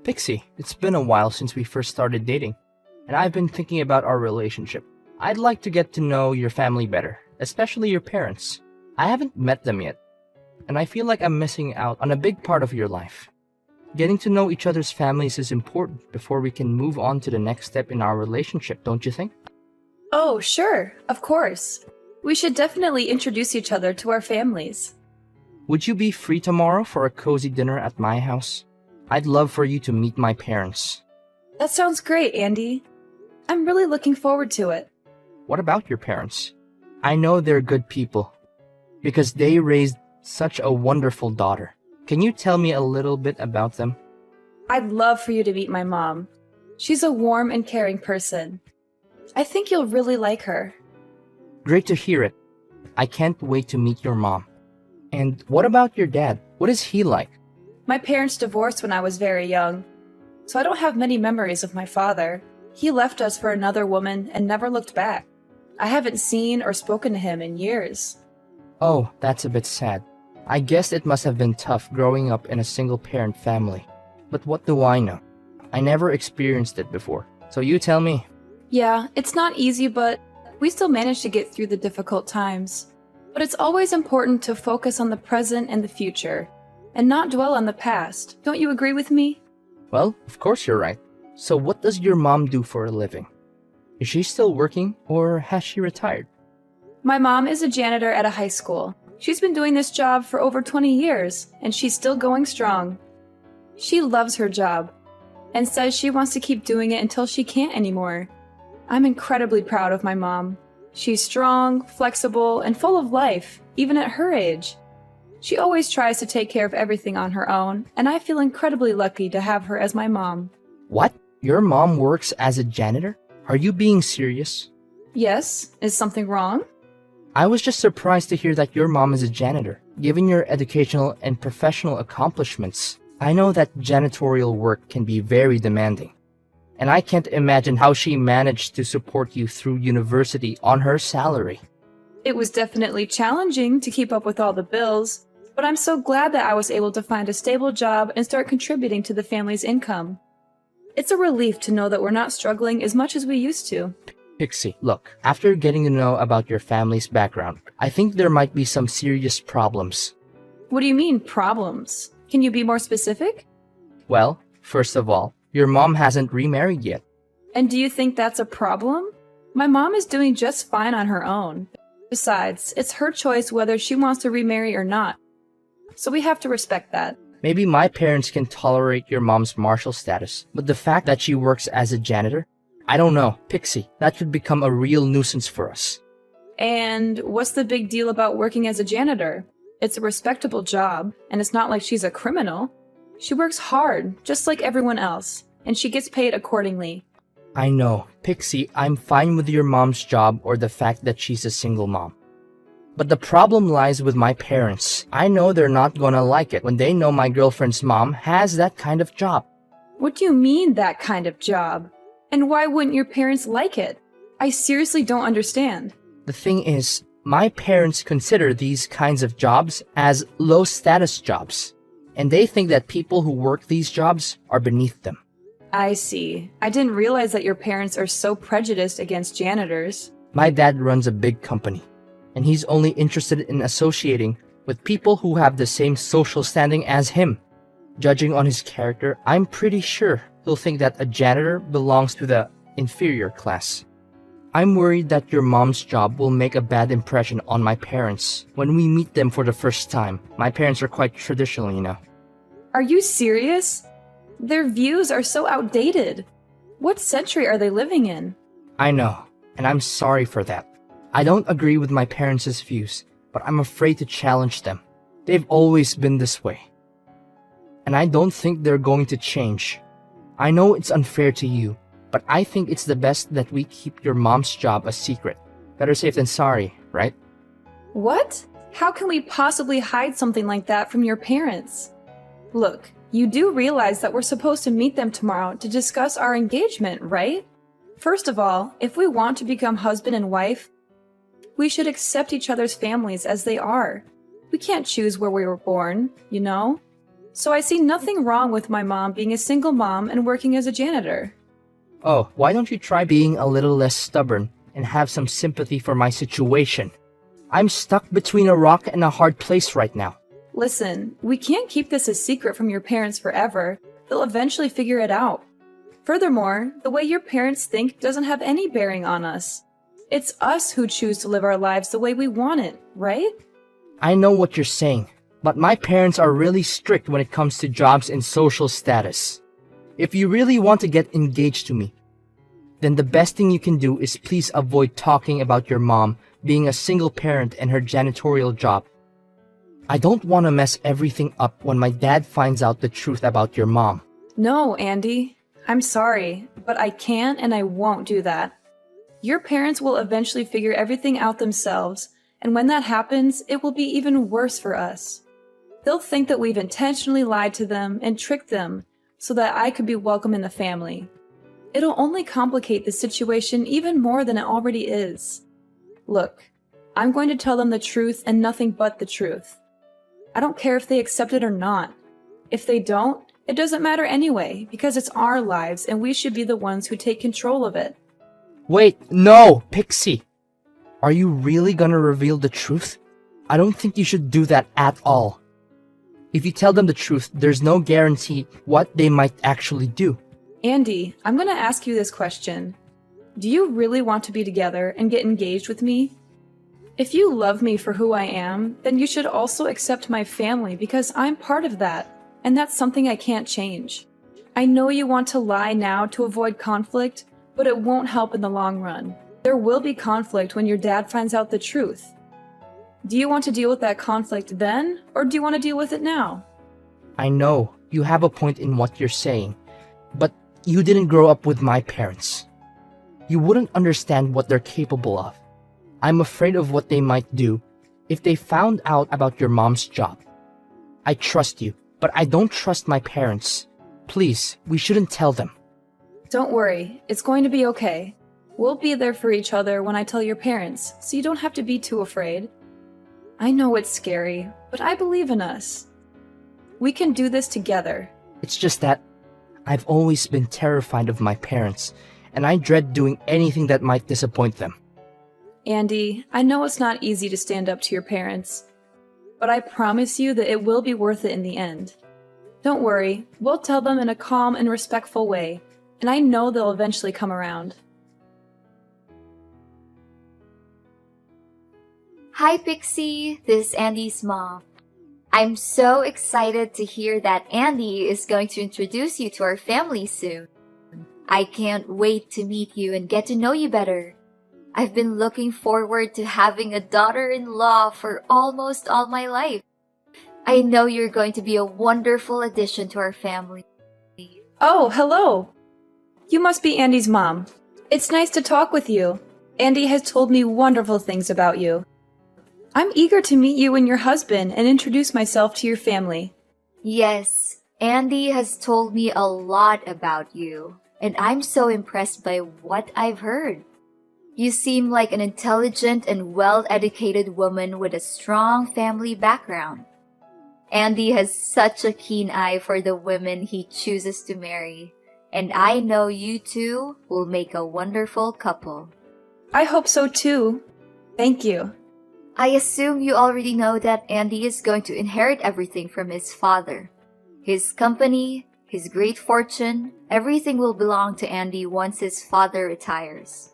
Pixie, it's been a while since we first started dating, and I've been thinking about our relationship. I'd like to get to know your family better, especially your parents. I haven't met them yet, and I feel like I'm missing out on a big part of your life. Getting to know each other's families is important before we can move on to the next step in our relationship, don't you think? Oh, sure, of course. We should definitely introduce each other to our families. Would you be free tomorrow for a cozy dinner at my house? I'd love for you to meet my parents. That sounds great, Andy. I'm really looking forward to it. What about your parents? I know they're good people, because they raised such a wonderful daughter. Can you tell me a little bit about them? I'd love for you to meet my mom. She's a warm and caring person. I think you'll really like her. Great to hear it. I can't wait to meet your mom. And what about your dad? What is he like? My parents divorced when I was very young, so I don't have many memories of my father. He left us for another woman and never looked back. I haven't seen or spoken to him in years. Oh, that's a bit sad. I guess it must have been tough growing up in a single-parent family. But what do I know? I never experienced it before. So you tell me. Yeah, it's not easy, but we still manage to get through the difficult times. But it's always important to focus on the present and the future, and not dwell on the past. Don't you agree with me? Well, of course you're right. So what does your mom do for a living? Is she still working, or has she retired? My mom is a janitor at a high school. She's been doing this job for over 20 years, and she's still going strong. She loves her job, and says she wants to keep doing it until she can't anymore. I'm incredibly proud of my mom. She's strong, flexible, and full of life, even at her age. She always tries to take care of everything on her own, and I feel incredibly lucky to have her as my mom. What? Your mom works as a janitor? Are you being serious? Yes, is something wrong? I was just surprised to hear that your mom is a janitor. Given your educational and professional accomplishments, I know that janitorial work can be very demanding. And I can't imagine how she managed to support you through university on her salary. It was definitely challenging to keep up with all the bills, but I'm so glad that I was able to find a stable job and start contributing to the family's income. It's a relief to know that we're not struggling as much as we used to. Pixie, look, after getting to know about your family's background, I think there might be some serious problems. What do you mean, problems? Can you be more specific? Well, first of all, your mom hasn't remarried yet. And do you think that's a problem? My mom is doing just fine on her own. Besides, it's her choice whether she wants to remarry or not. So we have to respect that. Maybe my parents can tolerate your mom's martial status, but the fact that she works as a janitor? I don't know, Pixie, that could become a real nuisance for us. And what's the big deal about working as a janitor? It's a respectable job, and it's not like she's a criminal. She works hard, just like everyone else, and she gets paid accordingly. I know, Pixie, I'm fine with your mom's job or the fact that she's a single mom. But the problem lies with my parents. I know they're not gonna like it when they know my girlfriend's mom has that kind of job. What do you mean, that kind of job? And why wouldn't your parents like it? I seriously don't understand. The thing is, my parents consider these kinds of jobs as low-status jobs, and they think that people who work these jobs are beneath them. I see. I didn't realize that your parents are so prejudiced against janitors. My dad runs a big company, and he's only interested in associating with people who have the same social standing as him. Judging on his character, I'm pretty sure he'll think that a janitor belongs to the inferior class. I'm worried that your mom's job will make a bad impression on my parents when we meet them for the first time. My parents are quite traditional, you know. Are you serious? Their views are so outdated. What century are they living in? I know, and I'm sorry for that. I don't agree with my parents' views, but I'm afraid to challenge them. They've always been this way. And I don't think they're going to change. I know it's unfair to you, but I think it's the best that we keep your mom's job a secret. Better safe than sorry, right? What? How can we possibly hide something like that from your parents? Look, you do realize that we're supposed to meet them tomorrow to discuss our engagement, right? First of all, if we want to become husband and wife, we should accept each other's families as they are. We can't choose where we were born, you know? So I see nothing wrong with my mom being a single mom and working as a janitor. Oh, why don't you try being a little less stubborn and have some sympathy for my situation? I'm stuck between a rock and a hard place right now. Listen, we can't keep this a secret from your parents forever. They'll eventually figure it out. Furthermore, the way your parents think doesn't have any bearing on us. It's us who choose to live our lives the way we want it, right? I know what you're saying, but my parents are really strict when it comes to jobs and social status. If you really want to get engaged to me, then the best thing you can do is please avoid talking about your mom being a single parent and her janitorial job. I don't want to mess everything up when my dad finds out the truth about your mom. No, Andy. I'm sorry, but I can't and I won't do that. Your parents will eventually figure everything out themselves, and when that happens, it will be even worse for us. They'll think that we've intentionally lied to them and tricked them so that I could be welcome in the family. It'll only complicate the situation even more than it already is. Look, I'm going to tell them the truth and nothing but the truth. I don't care if they accept it or not. If they don't, it doesn't matter anyway, because it's our lives and we should be the ones who take control of it. Wait, no, Pixie. Are you really gonna reveal the truth? I don't think you should do that at all. If you tell them the truth, there's no guarantee what they might actually do. Andy, I'm going to ask you this question. Do you really want to be together and get engaged with me? If you love me for who I am, then you should also accept my family because I'm part of that, and that's something I can't change. I know you want to lie now to avoid conflict, but it won't help in the long run. There will be conflict when your dad finds out the truth. Do you want to deal with that conflict then, or do you want to deal with it now? I know you have a point in what you're saying, but you didn't grow up with my parents. You wouldn't understand what they're capable of. I'm afraid of what they might do if they found out about your mom's job. I trust you, but I don't trust my parents. Please, we shouldn't tell them. Don't worry, it's going to be okay. We'll be there for each other when I tell your parents, so you don't have to be too afraid. I know it's scary, but I believe in us. We can do this together. It's just that I've always been terrified of my parents, and I dread doing anything that might disappoint them. Andy, I know it's not easy to stand up to your parents, but I promise you that it will be worth it in the end. Don't worry, we'll tell them in a calm and respectful way, and I know they'll eventually come around. Hi Pixie, this is Andy's mom. I'm so excited to hear that Andy is going to introduce you to our family soon. I can't wait to meet you and get to know you better. I've been looking forward to having a daughter-in-law for almost all my life. I know you're going to be a wonderful addition to our family. Oh, hello! You must be Andy's mom. It's nice to talk with you. Andy has told me wonderful things about you. I'm eager to meet you and your husband and introduce myself to your family. Yes, Andy has told me a lot about you, and I'm so impressed by what I've heard. You seem like an intelligent and well-educated woman with a strong family background. Andy has such a keen eye for the women he chooses to marry, and I know you two will make a wonderful couple. I hope so too. Thank you. I assume you already know that Andy is going to inherit everything from his father. His company, his great fortune, everything will belong to Andy once his father retires.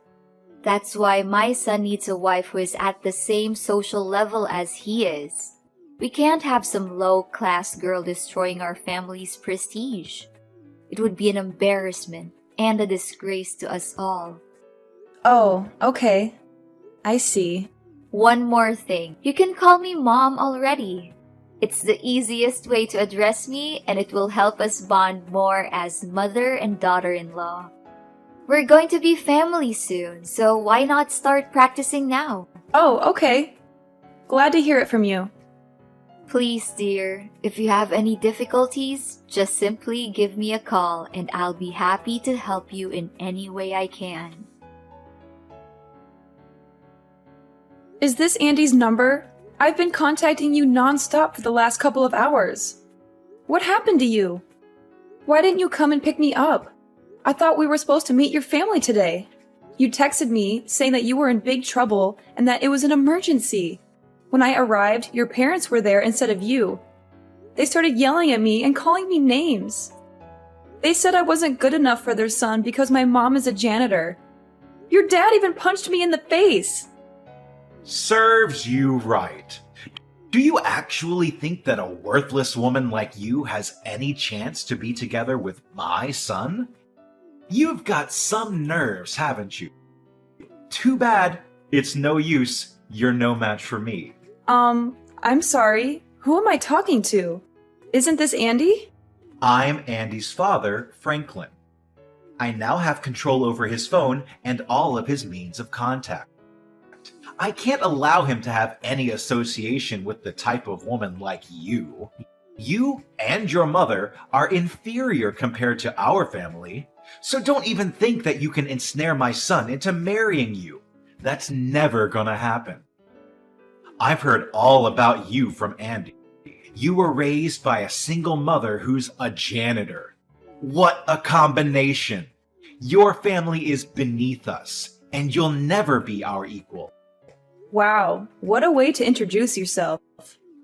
That's why my son needs a wife who is at the same social level as he is. We can't have some low-class girl destroying our family's prestige. It would be an embarrassment and a disgrace to us all. Oh, okay. I see. One more thing. You can call me Mom already. It's the easiest way to address me, and it will help us bond more as mother and daughter-in-law. We're going to be family soon, so why not start practicing now? Oh, okay. Glad to hear it from you. Please, dear, if you have any difficulties, just simply give me a call and I'll be happy to help you in any way I can. Is this Andy's number? I've been contacting you non-stop for the last couple of hours. What happened to you? Why didn't you come and pick me up? I thought we were supposed to meet your family today. You texted me saying that you were in big trouble and that it was an emergency. When I arrived, your parents were there instead of you. They started yelling at me and calling me names. They said I wasn't good enough for their son because my mom is a janitor. Your dad even punched me in the face. Serves you right. Do you actually think that a worthless woman like you has any chance to be together with my son? You've got some nerves, haven't you? Too bad. It's no use. You're no match for me. I'm sorry. Who am I talking to? Isn't this Andy? I'm Andy's father, Franklin. I now have control over his phone and all of his means of contact. I can't allow him to have any association with the type of woman like you. You and your mother are inferior compared to our family, so don't even think that you can ensnare my son into marrying you. That's never gonna happen. I've heard all about you from Andy. You were raised by a single mother who's a janitor. What a combination! Your family is beneath us, and you'll never be our equal. Wow, what a way to introduce yourself.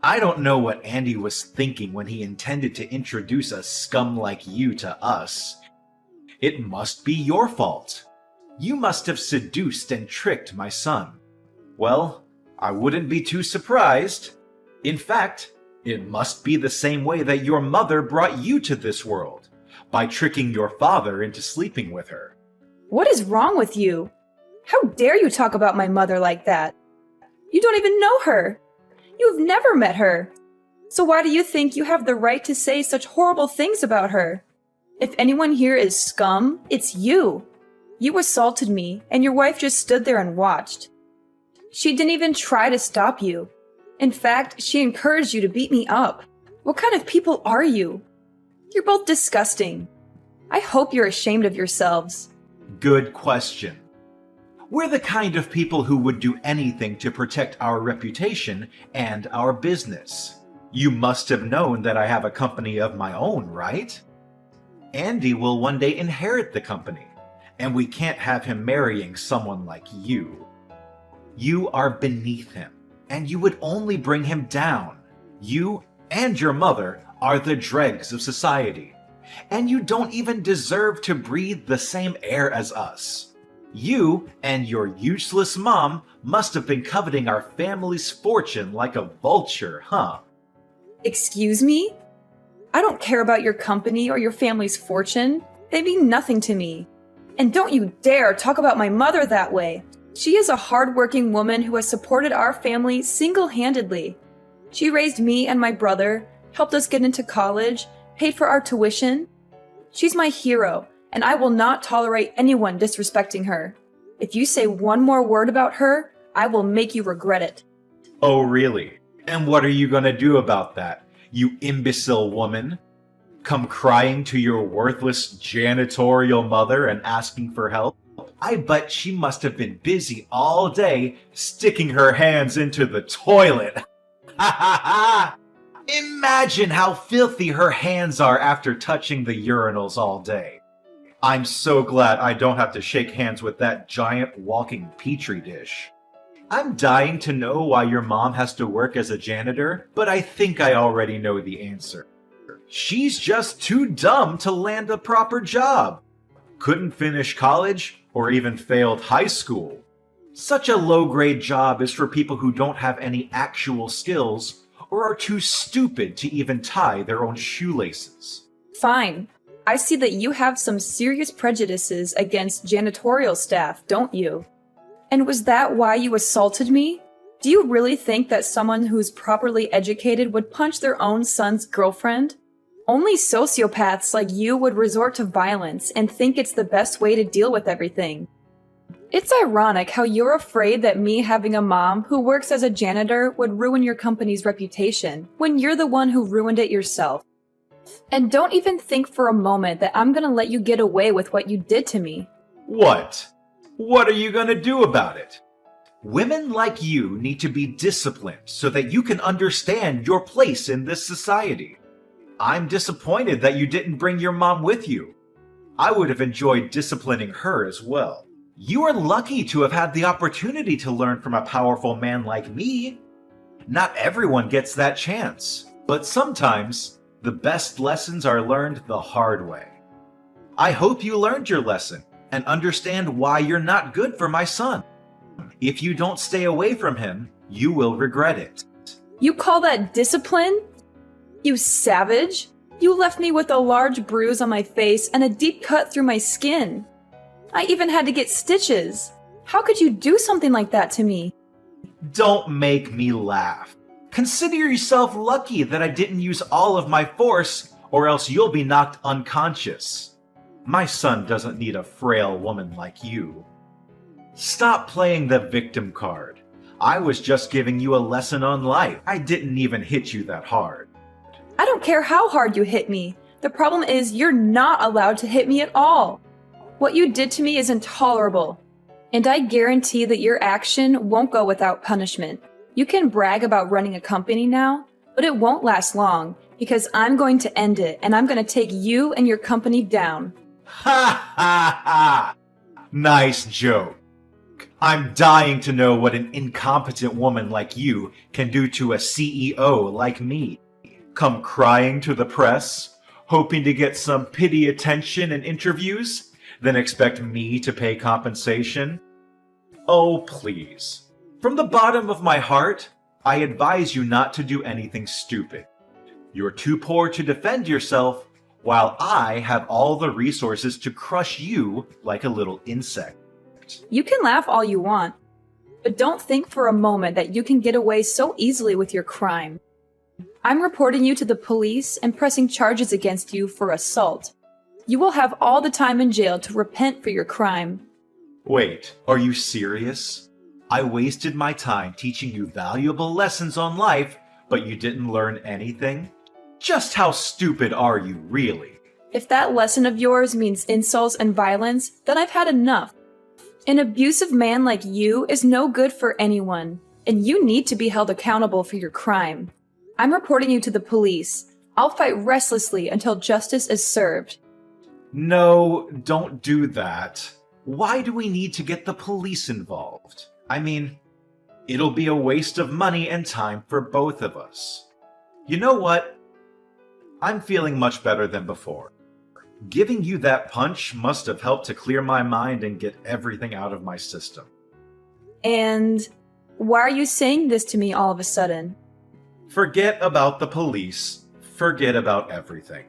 I don't know what Andy was thinking when he intended to introduce a scum like you to us. It must be your fault. You must have seduced and tricked my son. Well, I wouldn't be too surprised. In fact, it must be the same way that your mother brought you to this world, by tricking your father into sleeping with her. What is wrong with you? How dare you talk about my mother like that? You don't even know her. You've never met her. So why do you think you have the right to say such horrible things about her? If anyone here is scum, it's you. You assaulted me, and your wife just stood there and watched. She didn't even try to stop you. In fact, she encouraged you to beat me up. What kind of people are you? You're both disgusting. I hope you're ashamed of yourselves. Good question. We're the kind of people who would do anything to protect our reputation and our business. You must have known that I have a company of my own, right? Andy will one day inherit the company, and we can't have him marrying someone like you. You are beneath him, and you would only bring him down. You and your mother are the dregs of society, and you don't even deserve to breathe the same air as us. You and your useless mom must have been coveting our family's fortune like a vulture, huh? Excuse me? I don't care about your company or your family's fortune. They mean nothing to me. And don't you dare talk about my mother that way. She is a hardworking woman who has supported our family single-handedly. She raised me and my brother, helped us get into college, paid for our tuition. She's my hero, and I will not tolerate anyone disrespecting her. If you say one more word about her, I will make you regret it. Oh, really? And what are you gonna do about that, you imbecile woman? Come crying to your worthless janitorial mother and asking for help? I bet she must have been busy all day sticking her hands into the toilet. Ha ha ha! Imagine how filthy her hands are after touching the urinals all day. I'm so glad I don't have to shake hands with that giant walking petri dish. I'm dying to know why your mom has to work as a janitor, but I think I already know the answer. She's just too dumb to land a proper job. Couldn't finish college or even failed high school. Such a low-grade job is for people who don't have any actual skills or are too stupid to even tie their own shoelaces. Fine. I see that you have some serious prejudices against janitorial staff, don't you? And was that why you assaulted me? Do you really think that someone who's properly educated would punch their own son's girlfriend? Only sociopaths like you would resort to violence and think it's the best way to deal with everything. It's ironic how you're afraid that me having a mom who works as a janitor would ruin your company's reputation, when you're the one who ruined it yourself. And don't even think for a moment that I'm gonna let you get away with what you did to me. What? What are you gonna do about it? Women like you need to be disciplined so that you can understand your place in this society. I'm disappointed that you didn't bring your mom with you. I would have enjoyed disciplining her as well. You are lucky to have had the opportunity to learn from a powerful man like me. Not everyone gets that chance, but sometimes the best lessons are learned the hard way. I hope you learned your lesson and understand why you're not good for my son. If you don't stay away from him, you will regret it. You call that discipline? You savage! You left me with a large bruise on my face and a deep cut through my skin. I even had to get stitches. How could you do something like that to me? Don't make me laugh. Consider yourself lucky that I didn't use all of my force, or else you'll be knocked unconscious. My son doesn't need a frail woman like you. Stop playing the victim card. I was just giving you a lesson on life. I didn't even hit you that hard. I don't care how hard you hit me. The problem is you're not allowed to hit me at all. What you did to me is intolerable. And I guarantee that your action won't go without punishment. You can brag about running a company now, but it won't last long because I'm going to end it and I'm going to take you and your company down. Ha ha ha! Nice joke. I'm dying to know what an incompetent woman like you can do to a CEO like me. Come crying to the press, hoping to get some pity attention and interviews, then expect me to pay compensation? Oh, please. From the bottom of my heart, I advise you not to do anything stupid. You're too poor to defend yourself, while I have all the resources to crush you like a little insect. You can laugh all you want, but don't think for a moment that you can get away so easily with your crime. I'm reporting you to the police and pressing charges against you for assault. You will have all the time in jail to repent for your crime. Wait, are you serious? I wasted my time teaching you valuable lessons on life, but you didn't learn anything? Just how stupid are you, really? If that lesson of yours means insults and violence, then I've had enough. An abusive man like you is no good for anyone, and you need to be held accountable for your crime. I'm reporting you to the police. I'll fight restlessly until justice is served. No, don't do that. Why do we need to get the police involved? I mean, it'll be a waste of money and time for both of us. You know what? I'm feeling much better than before. Giving you that punch must have helped to clear my mind and get everything out of my system. And why are you saying this to me all of a sudden? Forget about the police. Forget about everything.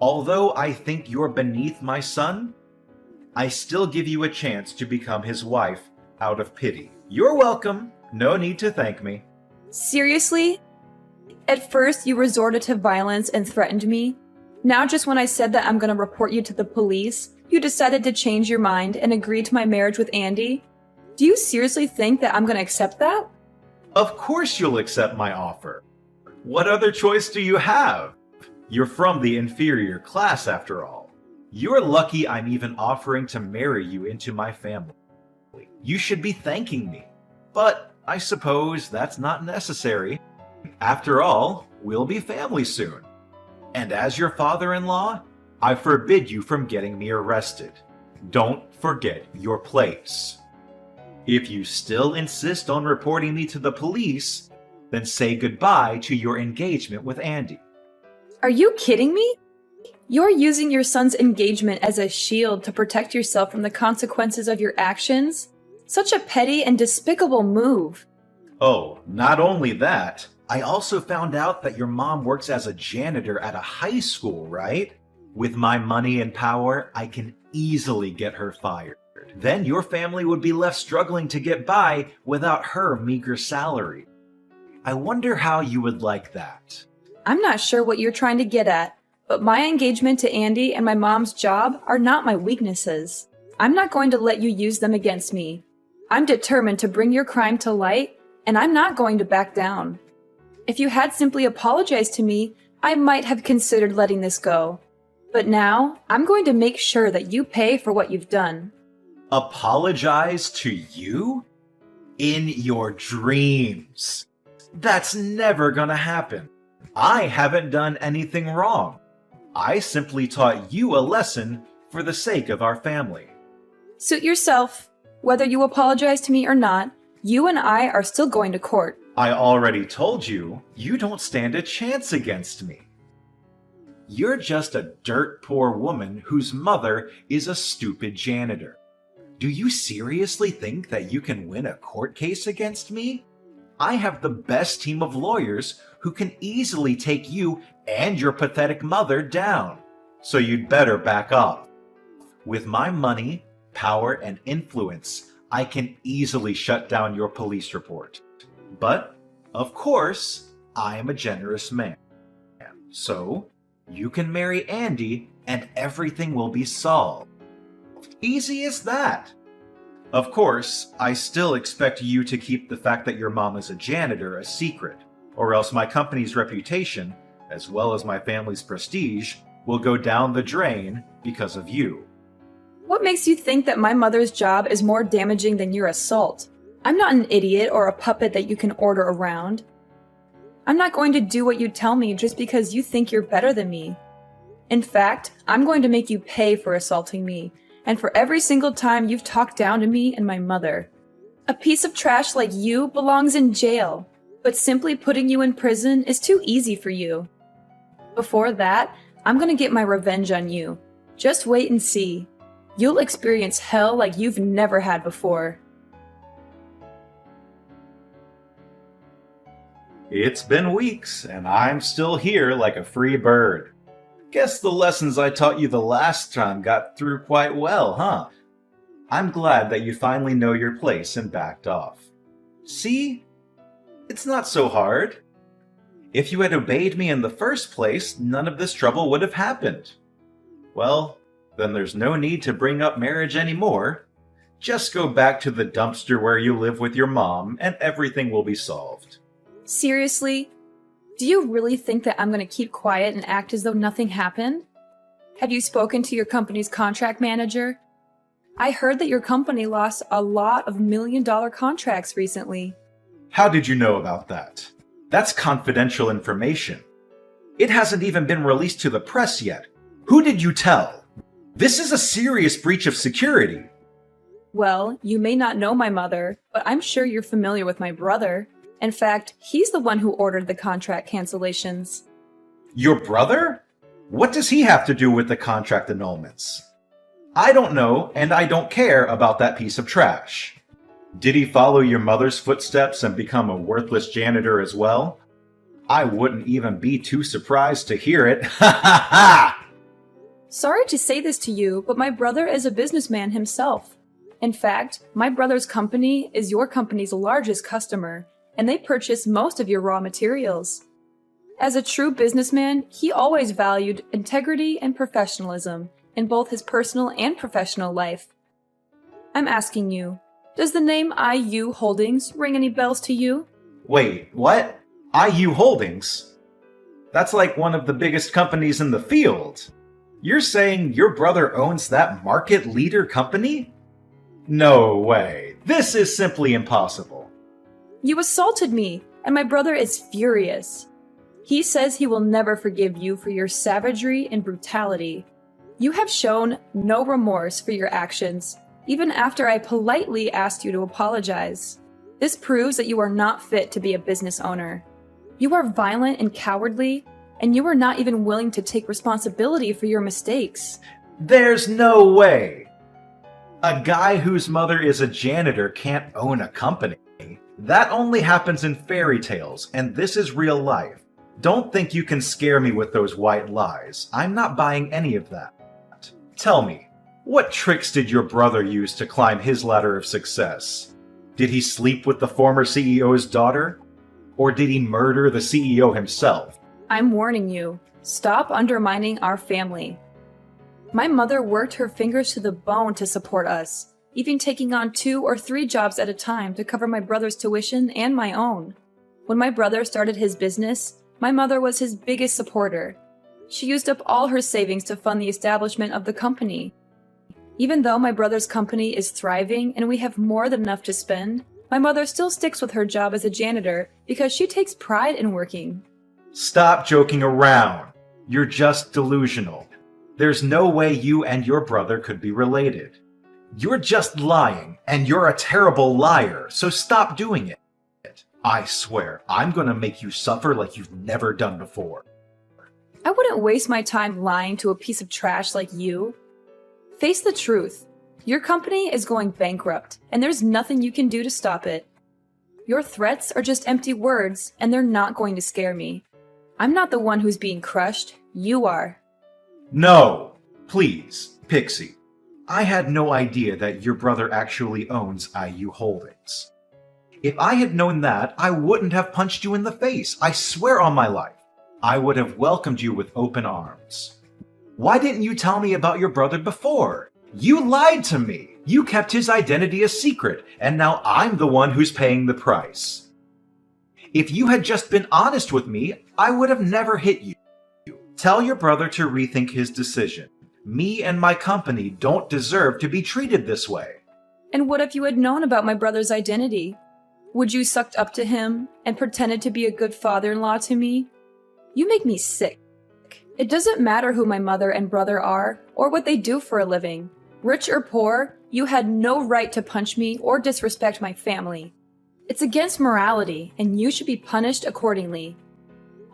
Although I think you're beneath my son, I still give you a chance to become his wife out of pity. You're welcome. No need to thank me. Seriously? At first, you resorted to violence and threatened me. Now, just when I said that I'm going to report you to the police, you decided to change your mind and agree to my marriage with Andy? Do you seriously think that I'm going to accept that? Of course you'll accept my offer. What other choice do you have? You're from the inferior class, after all. You're lucky I'm even offering to marry you into my family. You should be thanking me. But I suppose that's not necessary. After all, we'll be family soon. And as your father-in-law, I forbid you from getting me arrested. Don't forget your place. If you still insist on reporting me to the police, then say goodbye to your engagement with Andy. Are you kidding me? You're using your son's engagement as a shield to protect yourself from the consequences of your actions? Such a petty and despicable move. Oh, not only that, I also found out that your mom works as a janitor at a high school, right? With my money and power, I can easily get her fired. Then your family would be left struggling to get by without her meager salary. I wonder how you would like that. I'm not sure what you're trying to get at, but my engagement to Andy and my mom's job are not my weaknesses. I'm not going to let you use them against me. I'm determined to bring your crime to light, and I'm not going to back down. If you had simply apologized to me, I might have considered letting this go. But now, I'm going to make sure that you pay for what you've done. Apologize to you? In your dreams. That's never gonna happen. I haven't done anything wrong. I simply taught you a lesson for the sake of our family. Suit yourself. Whether you apologize to me or not, you and I are still going to court. I already told you, you don't stand a chance against me. You're just a dirt poor woman whose mother is a stupid janitor. Do you seriously think that you can win a court case against me? I have the best team of lawyers who can easily take you and your pathetic mother down. So you'd better back off. With my money, power, and influence, I can easily shut down your police report. But, of course, I am a generous man. So, you can marry Andy and everything will be solved. Easy as that. Of course, I still expect you to keep the fact that your mom is a janitor a secret, or else my company's reputation, as well as my family's prestige, will go down the drain because of you. What makes you think that my mother's job is more damaging than your assault? I'm not an idiot or a puppet that you can order around. I'm not going to do what you tell me just because you think you're better than me. In fact, I'm going to make you pay for assaulting me, and for every single time you've talked down to me and my mother. A piece of trash like you belongs in jail, but simply putting you in prison is too easy for you. Before that, I'm going to get my revenge on you. Just wait and see. You'll experience hell like you've never had before. It's been weeks, and I'm still here like a free bird. Guess the lessons I taught you the last time got through quite well, huh? I'm glad that you finally know your place and backed off. See? It's not so hard. If you had obeyed me in the first place, none of this trouble would have happened. Well, then there's no need to bring up marriage anymore. Just go back to the dumpster where you live with your mom, and everything will be solved. Seriously? Do you really think that I'm going to keep quiet and act as though nothing happened? Have you spoken to your company's contract manager? I heard that your company lost a lot of million-dollar contracts recently. How did you know about that? That's confidential information. It hasn't even been released to the press yet. Who did you tell? This is a serious breach of security. Well, you may not know my mother, but I'm sure you're familiar with my brother. In fact, he's the one who ordered the contract cancellations. Your brother? What does he have to do with the contract annulments? I don't know, and I don't care about that piece of trash. Did he follow your mother's footsteps and become a worthless janitor as well? I wouldn't even be too surprised to hear it. Ha ha ha! Sorry to say this to you, but my brother is a businessman himself. In fact, my brother's company is your company's largest customer, and they purchase most of your raw materials. As a true businessman, he always valued integrity and professionalism in both his personal and professional life. I'm asking you, does the name IU Holdings ring any bells to you? Wait, what? IU Holdings? That's like one of the biggest companies in the field. You're saying your brother owns that market leader company? No way. This is simply impossible. You assaulted me, and my brother is furious. He says he will never forgive you for your savagery and brutality. You have shown no remorse for your actions, even after I politely asked you to apologize. This proves that you are not fit to be a business owner. You are violent and cowardly, and you are not even willing to take responsibility for your mistakes. There's no way. A guy whose mother is a janitor can't own a company. That only happens in fairy tales, and this is real life. Don't think you can scare me with those white lies. I'm not buying any of that. Tell me, what tricks did your brother use to climb his ladder of success? Did he sleep with the former CEO's daughter? Or did he murder the CEO himself? I'm warning you, stop undermining our family. My mother worked her fingers to the bone to support us, even taking on 2 or 3 jobs at a time to cover my brother's tuition and my own. When my brother started his business, my mother was his biggest supporter. She used up all her savings to fund the establishment of the company. Even though my brother's company is thriving and we have more than enough to spend, my mother still sticks with her job as a janitor because she takes pride in working. Stop joking around. You're just delusional. There's no way you and your brother could be related. You're just lying, and you're a terrible liar, so stop doing it. I swear, I'm gonna make you suffer like you've never done before. I wouldn't waste my time lying to a piece of trash like you. Face the truth. Your company is going bankrupt, and there's nothing you can do to stop it. Your threats are just empty words, and they're not going to scare me. I'm not the one who's being crushed. You are. No! Please, Pixie. I had no idea that your brother actually owns IU Holdings. If I had known that, I wouldn't have punched you in the face. I swear on my life. I would have welcomed you with open arms. Why didn't you tell me about your brother before? You lied to me. You kept his identity a secret, and now I'm the one who's paying the price. If you had just been honest with me, I would have never hit you. Tell your brother to rethink his decision. Me and my company don't deserve to be treated this way. And what if you had known about my brother's identity? Would you sucked up to him and pretended to be a good father-in-law to me? You make me sick. It doesn't matter who my mother and brother are or what they do for a living. Rich or poor, you had no right to punch me or disrespect my family. It's against morality, and you should be punished accordingly.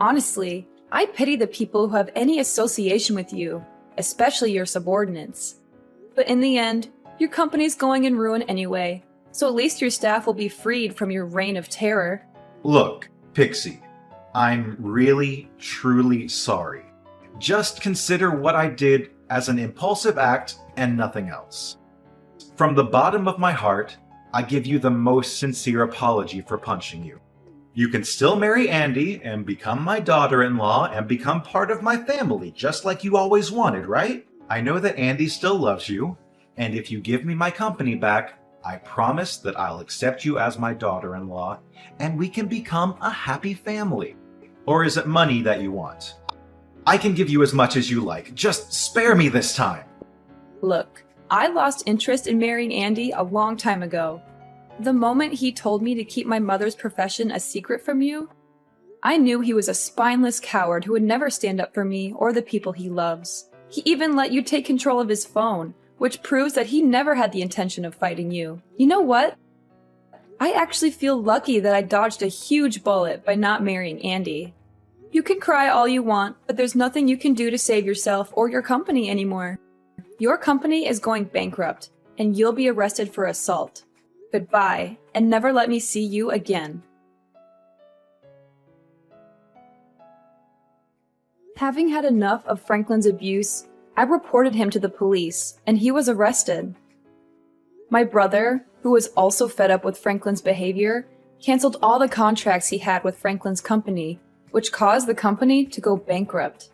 Honestly, I pity the people who have any association with you, especially your subordinates. But in the end, your company's going in ruin anyway, so at least your staff will be freed from your reign of terror. Look, Pixie, I'm really, truly sorry. Just consider what I did as an impulsive act and nothing else. From the bottom of my heart, I give you the most sincere apology for punching you. You can still marry Andy and become my daughter-in-law and become part of my family, just like you always wanted, right? I know that Andy still loves you, and if you give me my company back, I promise that I'll accept you as my daughter-in-law, and we can become a happy family. Or is it money that you want? I can give you as much as you like. Just spare me this time. Look, I lost interest in marrying Andy a long time ago. The moment he told me to keep my mother's profession a secret from you, I knew he was a spineless coward who would never stand up for me or the people he loves. He even let you take control of his phone, which proves that he never had the intention of fighting you. You know what? I actually feel lucky that I dodged a huge bullet by not marrying Andy. You can cry all you want, but there's nothing you can do to save yourself or your company anymore. Your company is going bankrupt, and you'll be arrested for assault. Goodbye, and never let me see you again. Having had enough of Franklin's abuse, I reported him to the police, and he was arrested. My brother, who was also fed up with Franklin's behavior, canceled all the contracts he had with Franklin's company, which caused the company to go bankrupt.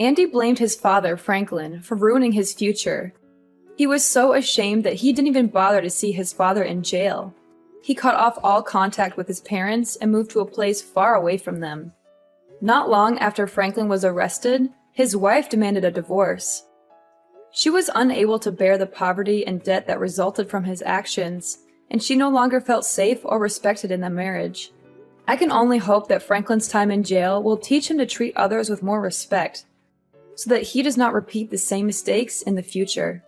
Andy blamed his father, Franklin, for ruining his future. He was so ashamed that he didn't even bother to see his father in jail. He cut off all contact with his parents and moved to a place far away from them. Not long after Franklin was arrested, his wife demanded a divorce. She was unable to bear the poverty and debt that resulted from his actions, and she no longer felt safe or respected in the marriage. I can only hope that Franklin's time in jail will teach him to treat others with more respect, so that he does not repeat the same mistakes in the future.